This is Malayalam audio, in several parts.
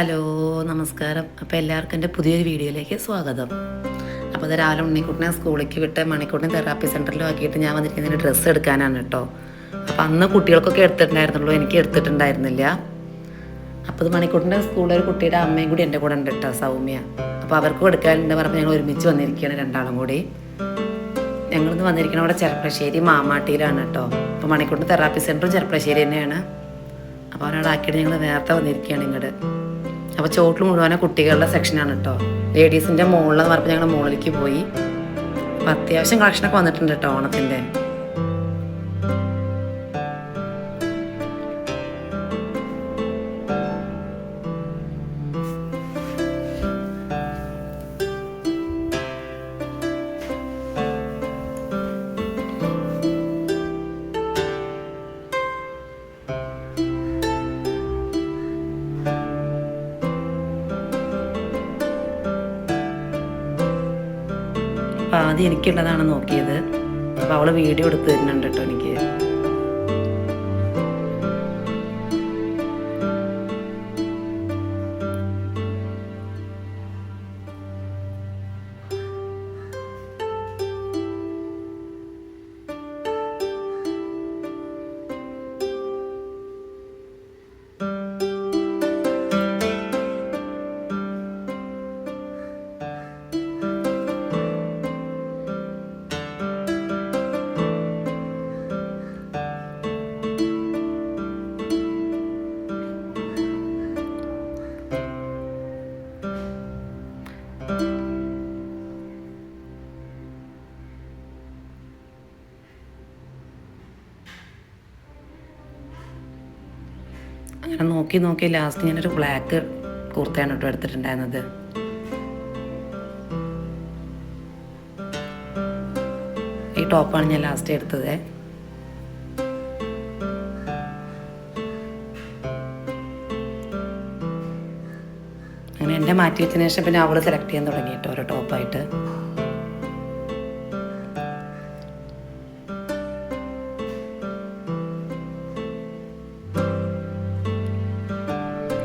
ഹലോ, നമസ്കാരം. അപ്പോൾ എല്ലാവർക്കും എൻ്റെ പുതിയൊരു വീഡിയോയിലേക്ക് സ്വാഗതം. അപ്പോൾ അത് രാവിലെ ഉണ്ണിക്കുട്ടിനെ സ്കൂളിലേക്ക് വിട്ട് മണിക്കൂട്ടിനെ തെറാപ്പി സെൻറ്ററിലും ആക്കിയിട്ട് ഞാൻ വന്നിരിക്കുന്നതിന് ഡ്രസ്സ് എടുക്കാനാണ് കേട്ടോ. അപ്പോൾ അന്ന് കുട്ടികൾക്കൊക്കെ എടുത്തിട്ടുണ്ടായിരുന്നുള്ളൂ, എനിക്ക് എടുത്തിട്ടുണ്ടായിരുന്നില്ല. അപ്പോൾ ഇത് മണിക്കൂട്ടിൻ്റെ സ്കൂളിൽ ഒരു കുട്ടിയുടെ അമ്മയും കൂടി എൻ്റെ കൂടെ ഉണ്ട് കേട്ടോ, സൗമ്യ. അപ്പോൾ അവർക്കും എടുക്കാനുണ്ട് പറഞ്ഞപ്പോൾ ഞങ്ങൾ ഒരുമിച്ച് വന്നിരിക്കുകയാണ് രണ്ടാളും കൂടി. ഞങ്ങളിന്ന് വന്നിരിക്കുന്ന അവിടെ ചെർപ്പളശ്ശേരി മാമാട്ടിയിലാണ് കേട്ടോ. അപ്പോൾ മണിക്കൂട്ടിൻ്റെ തെറാപ്പി സെൻറ്ററും ചെർപ്പളശ്ശേരി തന്നെയാണ്. അപ്പോൾ അവരവിടെ ആക്കിയിട്ട് ഞങ്ങൾ നേരത്തെ വന്നിരിക്കുകയാണ് ഇങ്ങോട്ട്. അപ്പോൾ ചോട്ടിൽ മുഴുവനെ കുട്ടികളുടെ സെക്ഷനാണ് കേട്ടോ. ലേഡീസിൻ്റെ മുകളിലെന്ന് പറഞ്ഞപ്പോൾ ഞങ്ങൾ മുകളിലേക്ക് പോയി. അപ്പോൾ അത്യാവശ്യം കളക്ഷനൊക്കെ വന്നിട്ടുണ്ട് കേട്ടോ ഓണത്തിൻ്റെ. അപ്പോൾ ആദ്യം എനിക്കുള്ളതാണ് നോക്കിയത്. അപ്പോൾ അവൾ വീഡിയോ എടുത്ത് തരുന്നുണ്ട് കേട്ടോ എനിക്ക്. അങ്ങനെ നോക്കി നോക്കി ലാസ്റ്റ് ഞാനൊരു ബ്ലാക്ക് കുർത്തയാണ് കേട്ടോ എടുത്തിട്ടുണ്ടായിരുന്നത്. ഈ ടോപ്പാണ് ഞാൻ ലാസ്റ്റ് എടുത്തത്. അങ്ങനെ എൻ്റെ മാറ്റി വെച്ചതിന് ശേഷം പിന്നെ അവൾ സെലക്ട് ചെയ്യാൻ തുടങ്ങി കേട്ടോ ഓരോ ടോപ്പായിട്ട്.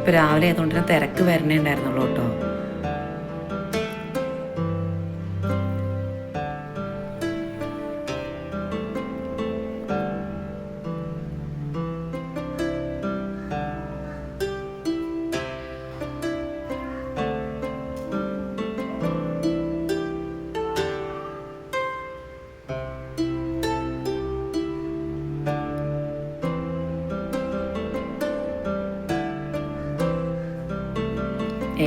ഇപ്പോൾ രാവിലെ ആയതുകൊണ്ട് തന്നെ തിരക്ക് വരണേ ഉണ്ടായിരുന്നുള്ളൂ കേട്ടോ.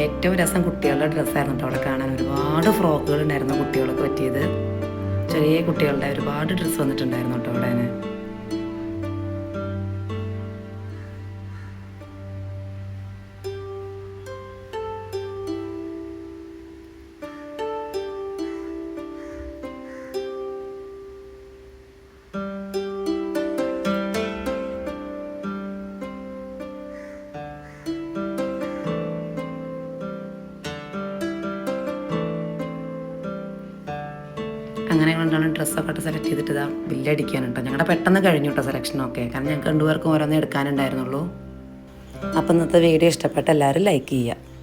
ഏറ്റവും രസം കുട്ടികളുടെ ഡ്രസ്സായിരുന്നു കേട്ടോ അവിടെ കാണാൻ. ഒരുപാട് ഫ്രോക്കുകൾ ഉണ്ടായിരുന്നു കുട്ടികൾക്ക് പറ്റിയത്. ചെറിയ കുട്ടികളുടെ ഒരുപാട് ഡ്രസ്സ് വന്നിട്ടുണ്ടായിരുന്നു കേട്ടോ അവിടെ. അങ്ങനെ കൊണ്ടാണ് ഡ്രസ്സൊക്കെ സെലക്ട് ചെയ്തിട്ട് ഇതാ ബില്ലടിക്കാൻ കേട്ടോ. ഞങ്ങളുടെ പെട്ടെന്ന് കഴിഞ്ഞു കേട്ടോ സെലക്ഷനൊക്കെ, കാരണം ഞങ്ങൾക്ക് രണ്ടുപേർക്കും ഓരോന്നേ എടുക്കാനുണ്ടായിരുന്നുള്ളൂ. അപ്പം ഇന്നത്തെ വീഡിയോ ഇഷ്ടപ്പെട്ട എല്ലാവരും ലൈക്ക് ചെയ്യുക.